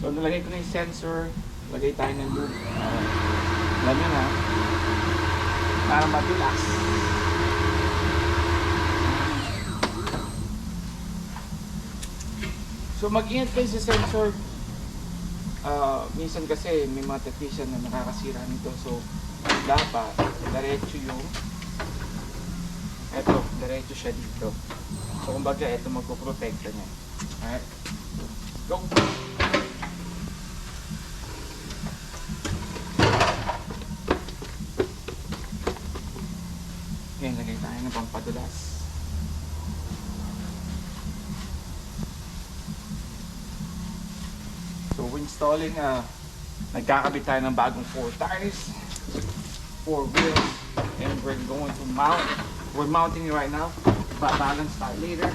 So nalagay ko na yung sensor, lagay tayo ng lube. Alam nyo na, para matilas. So mag-ingat kayo sa sensor. Minsan kasi may mga technician na nakakasira nito. So dapat diretso yung eto, diretso siya dito. So kumbaga ito magpoprotekta niya. Alright, go! Ngayon lagay tayo ng pampadulas. So installing, nagkakabit tayo ng bagong 4 tires, 4 wheels, and we're going to mount. We're mounting it right now, but balance tayo later.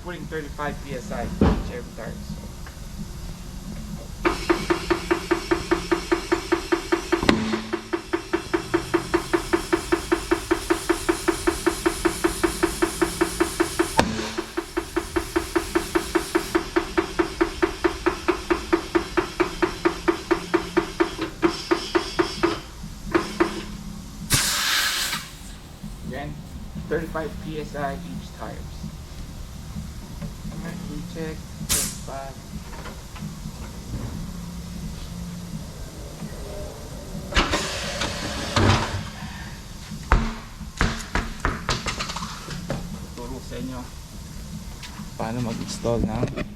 Putting 35 psi each every tire. Again, 35 psi each tires. Check, 5. Turo sa inyo paano mag-install ng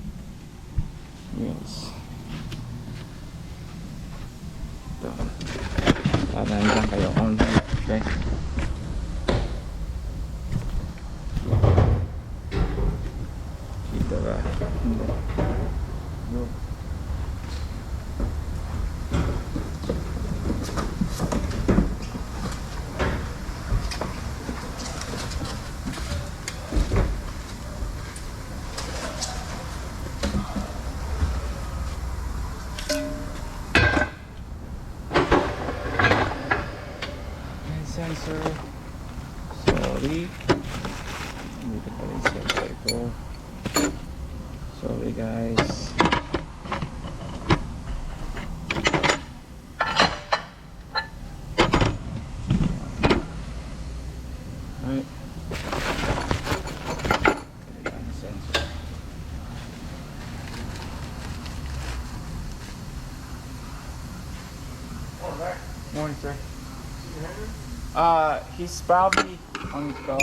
wheels. Ito. Para lang kayo on. Okay. No. And sensor. Sorry. Dito pa rin sensor ko. Sorry guys. Alright. Sensor. Morning, sir. He's probably on his call.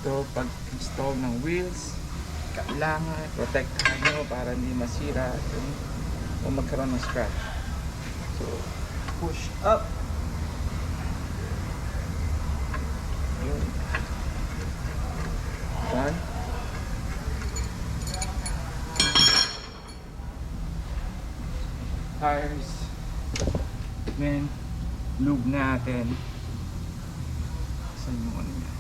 So, pag-install ng wheels, kailangan protektahan nyo para hindi masira o magkaroon ng scratch. So, push up. Yun. Done. Tires. Then, lube natin. Saan yung ano niya?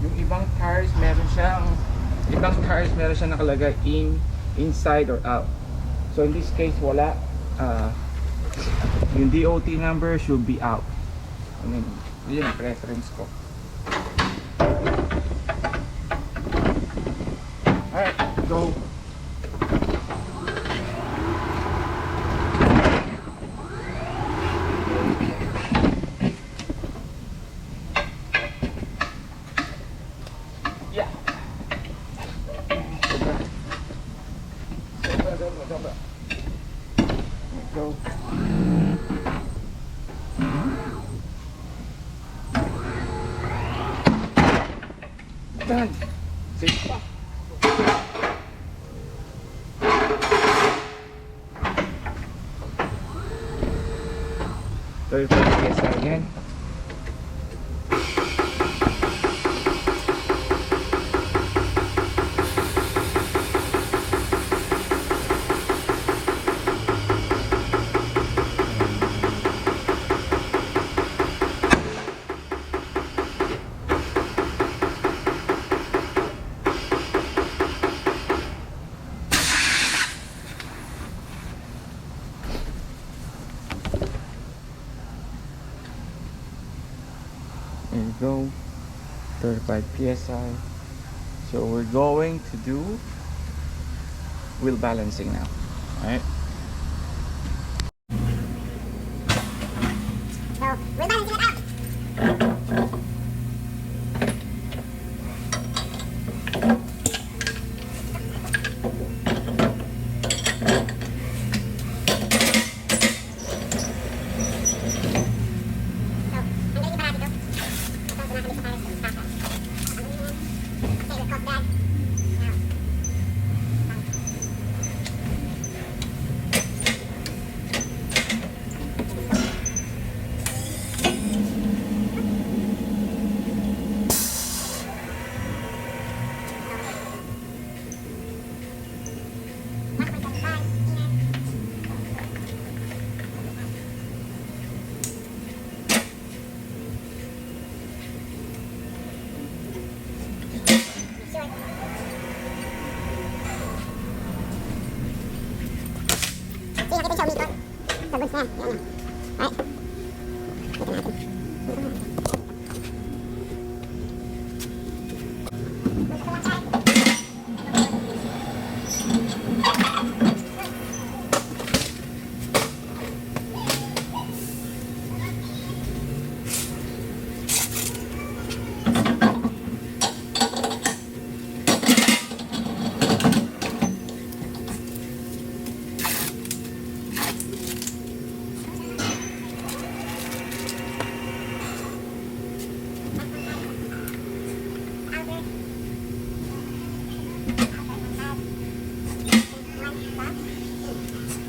Yung ibang tires meron siyang nakalagay inside or out. So in this case wala, yung DOT number should be out. I mean, yun yung preference ko. Alright, go. Done. Safe pa. Thirty PSI again. There you go, 35 psi. So we're going to do wheel balancing now. All right. So we're balancing it out.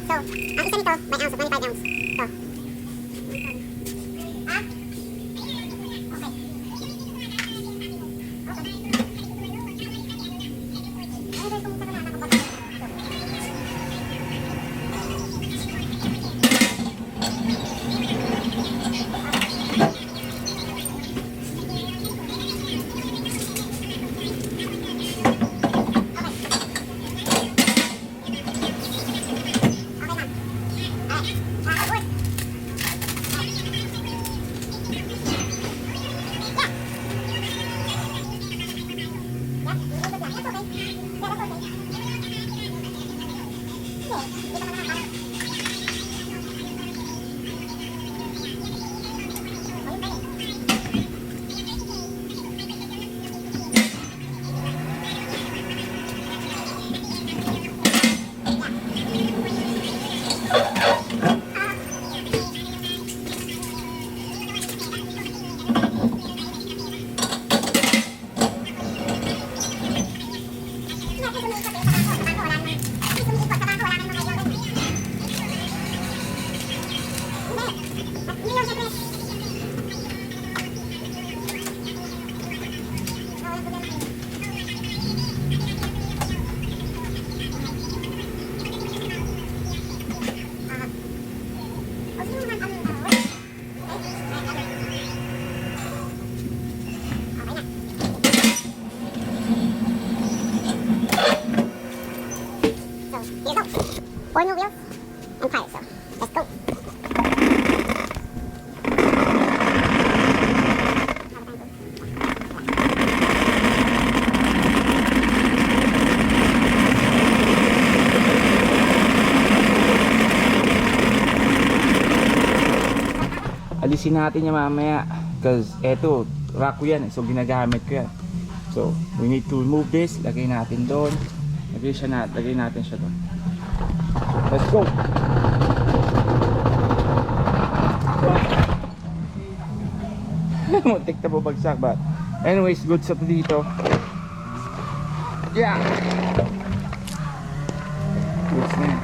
So, ang isa nito, by ounce, so 25 ounce. So, four new wheels and tires, so let's go. Alisin natin niya mamaya because eto, rack ko yan, so ginagamit ko yan. So we need to remove this, lagay natin doon, lagay natin siya doon. Let's go. Muntik na babagsak, but anyways, good sa dito. Yeah! Yes na yan.